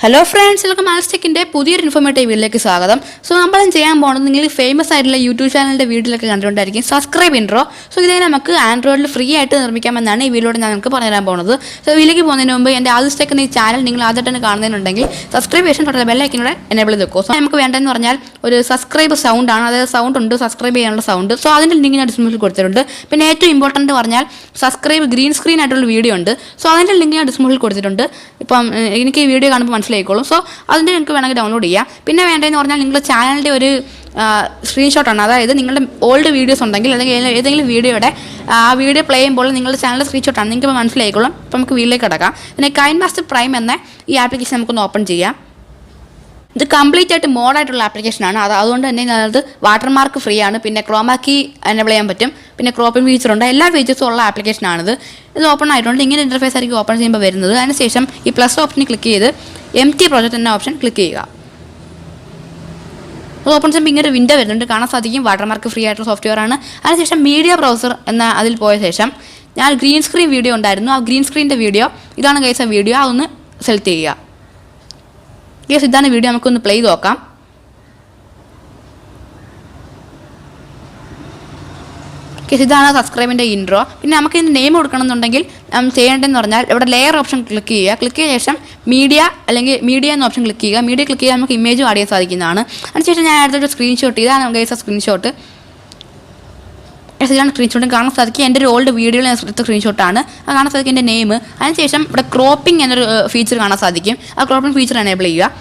Hello friends, welcome to AADIL'S TECH പുതിയൊരു informative വീഡിയോയിലേക്ക് സ്വാഗതം. സോ നമ്മൾ ചെയ്യാൻ പോകുന്നത് നിങ്ങൾ ഫേമസ് ആയിട്ടുള്ള യൂട്യൂബ് ചാനലിന്റെ വീഡിയോയിലൊക്കെ കണ്ടുകൊണ്ടായിരിക്കും സബ്സ്ക്രൈബ് ഇൻട്രോ. സോ ഇതിനെ നമുക്ക് ആൻഡ്രോയിഡിൽ ഫ്രീ ആയിട്ട് നിർമ്മിക്കാമെന്നാണ് ഈ വീഡിയോയിൽ ഞാൻ നിങ്ങൾക്ക് പറഞ്ഞു തരാൻ പോകുന്നത്. സോ വീഡിയോയിലേക്ക് പോകുന്നതിന് മുമ്പ് എൻ്റെ AADIL'S TECH എന്ന ഈ ചാനൽ നിങ്ങൾ ആദ്യമായിട്ടാണ് കാണുന്നുണ്ടെങ്കിൽ സബ്സ്ക്രൈബ് ചെയ്യാൻ തൊട്ടുള്ള ബെൽ ഐക്കനോടെ എനേബിൾ ചെയ്ത് വെക്കുക. സോ നമുക്ക് വേണ്ടതെന്ന് പറഞ്ഞാൽ ഒരു സബ്സ്ക്രൈബ് സൗണ്ട് ആണ്, അതായത് സൗണ്ട് ഉണ്ട് സബ്സ്ക്രൈബ് ചെയ്യാനുള്ള സൗണ്ട്. സോ അതിൻ്റെ ലിങ്ക് ഞാൻ ഡിസ്ക്രിപ്ഷനിൽ കൊടുത്തിട്ടുണ്ട്. പിന്നെ ഏറ്റവും ഇമ്പോർട്ടൻറ്റ് പറഞ്ഞാൽ സബ്സ്ക്രൈബ് ഗ്രീൻ സ്ക്രീൻ ആയിട്ടുള്ള വീഡിയോ ഉണ്ട്. സോ അതിൻ്റെ ലിങ്ക് ഞാൻ ഡിസ്ക്രിപ്ഷനിൽ കൊടുത്തിട്ടുണ്ട്. ഇപ്പം എനിക്ക് ഈ വീഡിയോ കാണുമ്പോൾ മനസ്സിലായിക്കോളും. സോ അതിൻ്റെ നിങ്ങൾക്ക് വേണമെങ്കിൽ ഡൗൺലോഡ് ചെയ്യാം. പിന്നെ വേണ്ടതെന്ന് പറഞ്ഞാൽ നിങ്ങളുടെ ചാനലിൻ്റെ ഒരു സ്ക്രീൻഷോട്ടാണ്, അതായത് നിങ്ങളുടെ ഓൾഡ് വീഡിയോസ് ഉണ്ടെങ്കിൽ അല്ലെങ്കിൽ ഏതെങ്കിലും വീഡിയോയുടെ ആ വീഡിയോ പ്ലേ ചെയ്യുമ്പോൾ നിങ്ങളുടെ ചാനലിൻ്റെ സ്ക്രീൻഷോട്ടാണ്, നിങ്ങൾക്ക് ഇപ്പോൾ മനസ്സിലായിക്കോളും. അപ്പോൾ നമുക്ക് വീഡിയോയിലേക്ക് കിടക്കാം. പിന്നെ കൈൻമാസ്റ്റർ പ്രൈം എന്ന ഈ ആപ്ലിക്കേഷൻ നമുക്കൊന്ന് ഓപ്പൺ ചെയ്യാം. ഇത് കംപ്ലീറ്റ് ആയിട്ട് മോഡായിട്ടുള്ള ആപ്ലിക്കേഷനാണ്. അതുകൊണ്ട് തന്നെ അത് വാട്ടർമാർക്ക് ഫ്രീ ആണ്. പിന്നെ ക്രോമാക്കി എനേബിൾ ചെയ്യാൻ പറ്റും. പിന്നെ ക്രോപ്പിംഗ് ഫീച്ചറുണ്ട്. എല്ലാ ഫീച്ചേഴ്സും ഉള്ള ആപ്ലിക്കേഷനാണിത്. ഇത് ഓപ്പൺ ആയിട്ടുണ്ട്. ഇങ്ങനെ ഇൻ്റർഫേസ് ആയിരിക്കും ഓപ്പൺ ചെയ്യുമ്പോൾ വരുന്നത്. അതിനുശേഷം ഈ പ്ലസ് ഓപ്ഷനിൽ ക്ലിക്ക് ചെയ്ത് empty പ്രോജക്റ്റ് എന്ന ഓപ്ഷൻ ക്ലിക്ക് ചെയ്യുക. അത് ഓപ്പൺ ചെയ്യുമ്പോൾ ഇങ്ങനെ ഒരു വിൻഡോ വരുന്നുണ്ട്, കാണാൻ സാധിക്കും. വാട്ടർമാർക്ക് ഫ്രീ ആയിട്ടുള്ള സോഫ്റ്റ്വെയർ ആണ്. അതിനുശേഷം മീഡിയ ബ്രൗസർ എന്ന അതിൽ പോയ ശേഷം ഞാൻ ഗ്രീൻ സ്ക്രീൻ വീഡിയോ ഉണ്ടായിരുന്നു, ആ ഗ്രീൻ സ്ക്രീനിൻ്റെ വീഡിയോ ഇതാണ് ഗൈസ്. ആ വീഡിയോ അതൊന്ന് സെലക്ട് ചെയ്യുക. ഗൈസ് ഇതാണ് വീഡിയോ, നമുക്കൊന്ന് പ്ലേ ചെയ്ത് നോക്കാം. ഇതാണ് സബ്സ്ക്രൈബിൻ്റെ ഇൻട്രോ. പിന്നെ നമുക്ക് ഇതിന് നെയിം കൊടുക്കണമെന്നുണ്ടെങ്കിൽ ചെയ്യേണ്ടതെന്ന് പറഞ്ഞാൽ ഇവിടെ ലെയർ ഓപ്ഷൻ ക്ലിക്ക് ചെയ്യുക. ക്ലിക്ക് ചെയ്ത ശേഷം മീഡിയ അല്ലെങ്കിൽ മീഡിയ എന്ന ഓപ്ഷൻ ക്ലിക്ക് ചെയ്യുക. മീഡിയ ക്ലിക്ക് ചെയ്താൽ നമുക്ക് ഇമേജും ആഡ് ചെയ്യാൻ സാധിക്കുന്നതാണ്. അതിനുശേഷം ഞാൻ അടുത്തൊരു സ്ക്രീൻഷോട്ട് ഇതാണ് ഗൈസ് സ്ക്രീൻഷോട്ട്. ഇതാണ് സ്ക്രീൻഷോട്ടും കാണാൻ സാധിക്കും. എൻ്റെ ഒരു ഓൾഡ് വീഡിയോയിൽ ഞാൻ എടുത്ത സ്ക്രീൻഷോട്ടാണ്. അത് കാണാൻ സാധിക്കും എൻ്റെ നെയിം. അതിനുശേഷം ഇവിടെ ക്രോപ്പിംഗ് എന്നൊരു ഫീച്ചർ കാണാൻ സാധിക്കും. ആ ക്രോപ്പിംഗ് ഫീച്ചർ എനേബിൾ ചെയ്യുക.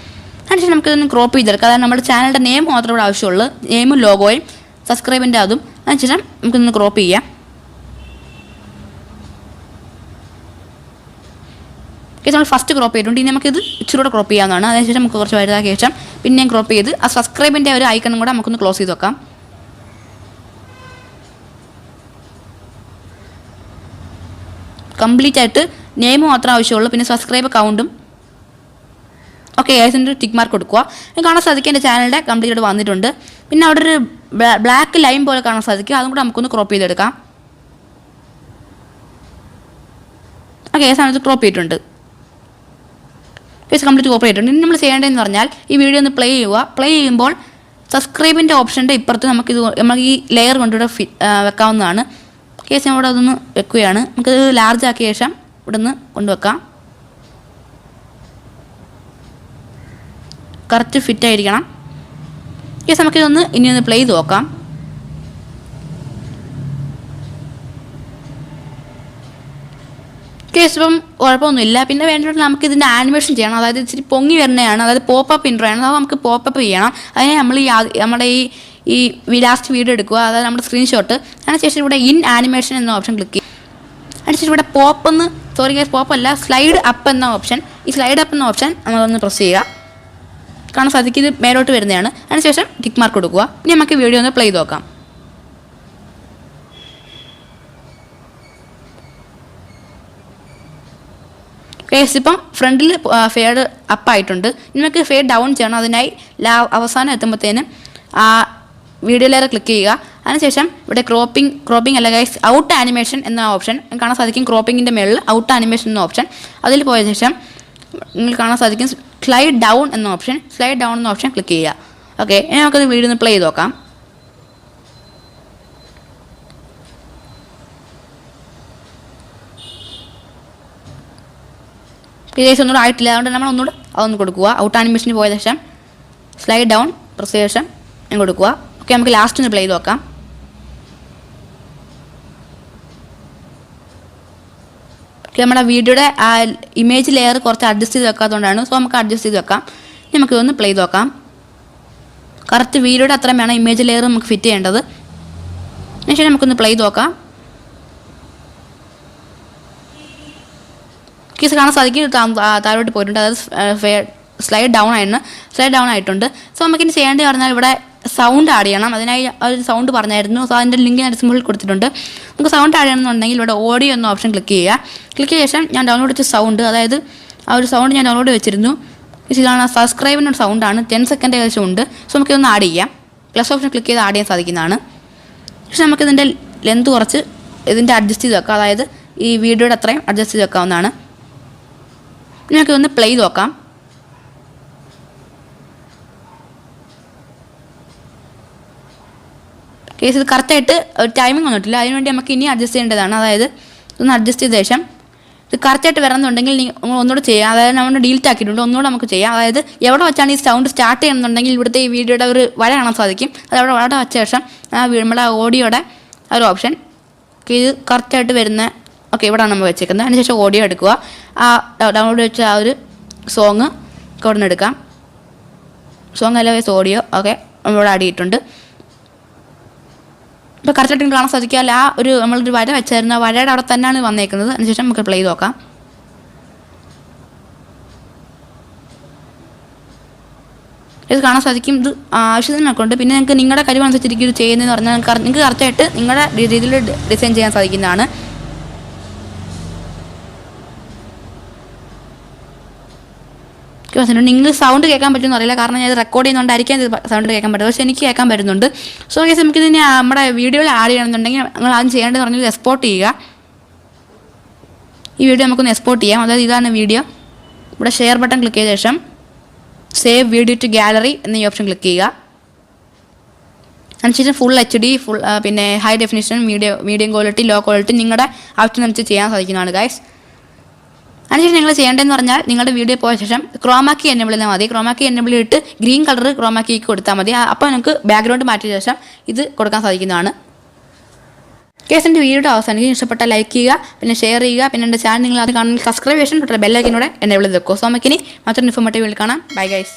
അതിനുശേഷം നമുക്കിതൊന്ന് ക്രോപ്പ് ചെയ്തെടുക്കാം. അതായത് നമ്മുടെ ചാനലിൻ്റെ നെയിം മാത്രമേ ഇവിടെ ആവശ്യമുള്ളൂ, നെയിമും ലോഗോയും സബ്സ്ക്രൈബിൻ്റെ അതും. അതിനുശേഷം നമുക്കൊന്ന് ക്രോപ്പ് ചെയ്യാം. നമ്മൾ ഫസ്റ്റ് ക്രോപ്പ് ചെയ്തിട്ടുണ്ട്. ഇനി നമുക്കിത് ഇച്ചിരി കൂടെ ക്രോപ്പ് ചെയ്യാവുന്നതാണ്. അതിനുശേഷം നമുക്ക് കുറച്ച് വലുതാക്കിയ ശേഷം പിന്നെയും ക്രോപ്പ് ചെയ്ത് ആ സബ്സ്ക്രൈബിൻ്റെ ഒരു ഐക്കണും കൂടെ നമുക്കൊന്ന് ക്ലോസ് ചെയ്ത് വെക്കാം. കംപ്ലീറ്റ് ആയിട്ട് നെയിം മാത്രമേ ആവശ്യമുള്ളൂ, പിന്നെ സബ്സ്ക്രൈബ് കൗണ്ടും. ഓക്കെ, അതിൻ്റെ ടിക്ക് മാർക്ക് കൊടുക്കുക. കാണാൻ സാധിക്കും എൻ്റെ ചാനലിൻ്റെ കംപ്ലീറ്റ് ആയിട്ട് വന്നിട്ടുണ്ട്. പിന്നെ അവിടെ ഒരു ബ്ലാക്ക് ലൈൻ പോലെ കാണാൻ സാധിക്കും, അതും കൂടെ നമുക്കൊന്ന് ക്രോപ്പ് ചെയ്തെടുക്കാം. ഓക്കെ, ആ സമയത്ത് ക്രോപ്പ് ചെയ്തിട്ടുണ്ട്. കേസ് കംപ്ലീറ്റ് ക്രോപ്പ് ചെയ്തിട്ടുണ്ട്. ഇനി നമ്മൾ ചെയ്യേണ്ടതെന്ന് പറഞ്ഞാൽ ഈ വീഡിയോ ഒന്ന് പ്ലേ ചെയ്യുക. പ്ലേ ചെയ്യുമ്പോൾ സബ്സ്ക്രൈബിൻ്റെ ഓപ്ഷൻ്റെ ഇപ്പുറത്ത് നമുക്ക് ഈ ലെയർ കൊണ്ടിവിടെ വെക്കാവുന്നതാണ്. കേസ് ഞാൻ ഇവിടെ അതൊന്ന് വെക്കുകയാണ്. നമുക്കത് ലാർജ് ആക്കിയ ശേഷം ഇവിടെ നിന്ന് കൊണ്ടുവെക്കാം. കറക്റ്റ് ഫിറ്റ് ആയിരിക്കണം. കേസ് നമുക്കിതൊന്ന് ഇനി ഒന്ന് പ്ലേ ചെയ്ത് നോക്കാം. കേസ് ഇപ്പം കുഴപ്പമൊന്നുമില്ല. പിന്നെ വേണ്ടിയിട്ട് നമുക്ക് ഇതിൻ്റെ ആനിമേഷൻ ചെയ്യണം, അതായത് ഇച്ചിരി പൊങ്ങി വരുന്നതാണ്, അതായത് പോപ്പപ്പ് ഇൻട്രോ ആണ്. അത് നമുക്ക് പോപ്പപ്പ് ചെയ്യണം. അതിനെ നമ്മൾ നമ്മുടെ ഈ ലാസ്റ്റ് വീഡിയോ എടുക്കുക, അതായത് നമ്മുടെ സ്ക്രീൻഷോട്ട്. അതിനുശേഷം ഇവിടെ ഇൻ ആനിമേഷൻ എന്ന ഓപ്ഷൻ ക്ലിക്ക് ചെയ്യും. അതിനുശേഷം ഇവിടെ പോപ്പല്ല സ്ലൈഡ് അപ്പ് എന്ന ഓപ്ഷൻ. ഈ സ്ലൈഡ് അപ്പ് എന്ന ഓപ്ഷൻ നമ്മളൊന്ന് പ്രസ് ചെയ്യുക. കാണാൻ സാധിക്കും ഇത് മേലോട്ട് വരുന്നതാണ്. അതിനുശേഷം ടിക്ക് മാർക്ക് കൊടുക്കുക. ഇനി നമുക്ക് വീഡിയോ ഒന്ന് പ്ലേ ചെയ്ത് നോക്കാം. കേസ് ഇപ്പം ഫ്രണ്ടിൽ ഫേഡ് അപ്പ് ആയിട്ടുണ്ട്. ഇനി നമുക്ക് ഫേഡ് ഡൗൺ ചെയ്യണം. അതിനായി അവസാനം എത്തുമ്പോഴത്തേനും ആ വീഡിയോ ലെയർ ക്ലിക്ക് ചെയ്യുക. അതിനുശേഷം ഇവിടെ ക്രോപ്പിംഗ് അല്ല ഗൈസ്, ഔട്ട് ആനിമേഷൻ എന്ന ഓപ്ഷൻ കാണാൻ സാധിക്കും. ക്രോപ്പിങ്ങിൻ്റെ മുകളിൽ ഔട്ട് ആനിമേഷൻ എന്ന ഓപ്ഷൻ, അതിൽ പോയ ശേഷം നിങ്ങൾ കാണാൻ സാധിക്കും സ്ലൈഡ് ഡൗൺ എന്ന ഓപ്ഷൻ ക്ലിക്ക് ചെയ്യുക. ഓക്കെ, ഇനി നമുക്കത് വീഡിയോ ഒന്ന് പ്ലേ ചെയ്ത് നോക്കാം. പേജ് ഒന്നുകൂടെ ആയിട്ടില്ല, അതുകൊണ്ട് നമ്മൾ അതൊന്ന് കൊടുക്കുക. ഔട്ട് ആനിമേഷന് പോയ ശേഷം സ്ലൈഡ് ഡൗൺ പ്രസ് ചെയ്ത ശേഷം ഞാൻ കൊടുക്കുക. ഓക്കെ, നമുക്ക് ലാസ്റ്റ് ഒന്ന് പ്ലേ ചെയ്ത് നോക്കാം. നമ്മുടെ വീഡിയോയുടെ ആ ഇമേജ് ലെയർ കുറച്ച് അഡ്ജസ്റ്റ് ചെയ്ത് വെക്കാത്തതുകൊണ്ടാണ്. സോ നമുക്ക് അഡ്ജസ്റ്റ് ചെയ്ത് വെക്കാം. ഇനി നമുക്ക് ഇതൊന്ന് പ്ലേ ചെയ്ത് നോക്കാം. കറക്റ്റ് വീഡിയോയുടെ അത്രയും വേണം ഇമേജ് ലെയർ നമുക്ക് ഫിറ്റ് ചെയ്യേണ്ടത്. അതിനുശേഷം നമുക്കൊന്ന് പ്ലേ ചെയ്ത് നോക്കാം. കേസ് കാണാൻ സാധിക്കും താഴോട്ട് പോയിട്ടുണ്ട്, അതായത് സ്ലൈഡ് ഡൗൺ ആയിട്ടുണ്ട്. സോ നമുക്കിനി ചെയ്യേണ്ടത് പറഞ്ഞാൽ ഇവിടെ സൗണ്ട് ആഡ് ചെയ്യണം. അതിനായി ഒരു സൗണ്ട് പറഞ്ഞായിരുന്നു. സോ അതിൻ്റെ ലിങ്ക് ഞാൻ ഡിസ്ക്രിപ്ഷനിൽ കൊടുത്തിട്ടുണ്ട്. നമുക്ക് സൗണ്ട് ആഡ് ചെയ്യണമെന്നുണ്ടെങ്കിൽ ഇവിടെ ഓഡിയോ എന്ന ഓപ്ഷൻ ക്ലിക്ക് ചെയ്യുക. ക്ലിക്ക് ചെയ്ത ശേഷം ഞാൻ ഡൗൺലോഡ് വെച്ച സൗണ്ട്, അതായത് ആ ഒരു സൗണ്ട് ഞാൻ ഡൗൺലോഡ് വെച്ചിരുന്നു. ഇതാണ് സബ്സ്ക്രൈബിനൊരു സൗണ്ടാണ്, 10 സെക്കൻഡ് ഏകദേശം ഉണ്ട്. സോ നമുക്കിതൊന്ന് ആഡ് ചെയ്യാം. പ്ലസ് ഓപ്ഷൻ ക്ലിക്ക് ചെയ്ത് ആഡ് ചെയ്യാൻ സാധിക്കുന്നതാണ്. പക്ഷേ നമുക്കിതിൻ്റെ ലെന്ത് കുറച്ച് ഇതിൻ്റെ അഡ്ജസ്റ്റ് ചെയ്ത് വെക്കാം, അതായത് ഈ വീഡിയോയുടെ അത്രയും അഡ്ജസ്റ്റ് ചെയ്ത് വെക്കാവുന്നതാണ്. ഇനി നമുക്ക് ഒന്ന് പ്ലേ ചെയ്ത് നോക്കാം. കേസ് ഇത് കറക്റ്റായിട്ട് ടൈമിംഗ് വന്നിട്ടില്ല, അതിനുവേണ്ടി നമുക്ക് ഇനി അഡ്ജസ്റ്റ് ചെയ്യേണ്ടതാണ്. അതായത് ഇതൊന്ന് അഡ്ജസ്റ്റ് ചെയ്ത ശേഷം ഇത് കറക്റ്റായിട്ട് വരണമെന്നുണ്ടെങ്കിൽ നിങ്ങൾ ഒന്നുകൂടെ ചെയ്യാം. അതായത് നമ്മൾ ഡിലീറ്റ് ആക്കിയിട്ടുണ്ട്, ഒന്നുകൂടെ നമുക്ക് ചെയ്യാം. അതായത് എവിടെ വെച്ചാണ് ഈ സൗണ്ട് സ്റ്റാർട്ട് ചെയ്യുന്നുണ്ടെങ്കിൽ ഇവിടുത്തെ ഈ വീഡിയോയുടെ ഒരു വര കാണാൻ സാധിക്കും. അത് അവിടെ വെച്ച ശേഷം നമ്മുടെ ഓഡിയോയുടെ ഒരു ഓപ്ഷൻ ഇത് കറക്റ്റായിട്ട് വരുന്ന ഇവിടെയാണ് നമ്മൾ വെച്ചേക്കുന്നത്. അതിനുശേഷം ഓഡിയോ എടുക്കുക. ആ ഡൗൺലോഡ് വെച്ച ആ ഒരു സോങ് ഇവിടെ നിന്ന് എടുക്കാം. സോങ് അല്ല ഓഡിയോ നമ്മളിവിടെ ആഡ് ചെയ്തിട്ടുണ്ട്. ഇപ്പോൾ കറക്റ്റായിട്ട് കാണാൻ സാധിക്കാല്ല ആ ഒരു നമ്മളൊരു വര വെച്ചായിരുന്നു, ആ വരയുടെ അവിടെ തന്നെയാണ് വന്നേക്കുന്നത്. അതിനുശേഷം നമുക്ക് പ്ലേ ചെയ്ത് നോക്കാം. ഇത് കാണാൻ സാധിക്കും. ഇത് ആവശ്യത്തിനൊക്കെ ഉണ്ട്. പിന്നെ നിങ്ങൾക്ക് നിങ്ങളുടെ കഴിവനുസരിച്ചിരിക്കും ഇത് ചെയ്യുന്നതെന്ന് പറഞ്ഞാൽ നിങ്ങൾക്ക് കറക്റ്റായിട്ട് നിങ്ങളുടെ രീതിയിൽ ഡിസൈൻ ചെയ്യാൻ സാധിക്കുന്നതാണ്. നിങ്ങൾ സൗണ്ട് കേൾക്കാൻ പറ്റുമെന്ന് അറിയില്ല, കാരണം ഞാൻ ഇത് റെക്കോർഡ് ചെയ്യുന്നതുകൊണ്ടായിരിക്കാം ഇത് സൗണ്ട് കേൾക്കാൻ പറ്റും. പക്ഷേ എനിക്ക് കേൾക്കാൻ പറ്റുന്നുണ്ട്. സോ കേസ് നമുക്കിതിനെ നമ്മുടെ വീഡിയോയിൽ ആഡ് ചെയ്യണമെന്നുണ്ടെങ്കിൽ നിങ്ങൾ ആദ്യം ചെയ്യേണ്ടത് പറഞ്ഞാൽ എക്സ്പോർട്ട് ചെയ്യുക. ഈ വീഡിയോ നമുക്കൊന്ന് എക്സ്പോർട്ട് ചെയ്യാം. അതായത് ഇതാണ് വീഡിയോ. ഇവിടെ ഷെയർ ബട്ടൺ ക്ലിക്ക് ചെയ്ത ശേഷം സേവ് വീഡിയോ ടു ഗാലറി എന്ന ഈ ഓപ്ഷൻ ക്ലിക്ക് ചെയ്യുക. അതിനുശേഷം ഫുൾ HD, പിന്നെ high definition, medium quality, low quality നിങ്ങളുടെ ആവശ്യമനുസരിച്ച് ചെയ്യാൻ സാധിക്കുന്നതാണ് ഗൈസ്. അതിനുശേഷം നിങ്ങൾ ചെയ്യേണ്ടതെന്ന് പറഞ്ഞാൽ നിങ്ങളുടെ വീഡിയോ പോയ ശേഷം ക്രോമാക്കി എനേബിൾ ചെയ്താൽ മതി. ക്രോമാക്കി എനേബിൾ ഇട്ട് ഗ്രീൻ കളർ ക്രോമാക്കിക്ക് കൊടുത്താൽ മതി. അപ്പോൾ നിങ്ങൾക്ക് ബാക്ക്ഗ്രൗണ്ട് മാറ്റിയ ശേഷം ഇത് കൊടുക്കാൻ സാധിക്കുന്നതാണ്. കേസിൻ്റെ വീഡിയോ അവസാനിക്കും. ഇഷ്ടപ്പെട്ടാൽ ലൈക്ക് ചെയ്യുക, പിന്നെ ഷെയർ ചെയ്യുക. പിന്നെ എൻ്റെ ചാനൽ നിങ്ങൾ അത് കാണുന്ന സബ്സ്ക്രൈബ് ചെയ്യാൻ ബെല്ലൈക്കനോടെ എനേബിൾ ചെയ്ത് വെക്കുക. സോ നമുക്കിനി മറ്റൊരു ഇൻഫോർമേറ്റീവ് കാണാം. Bye guys.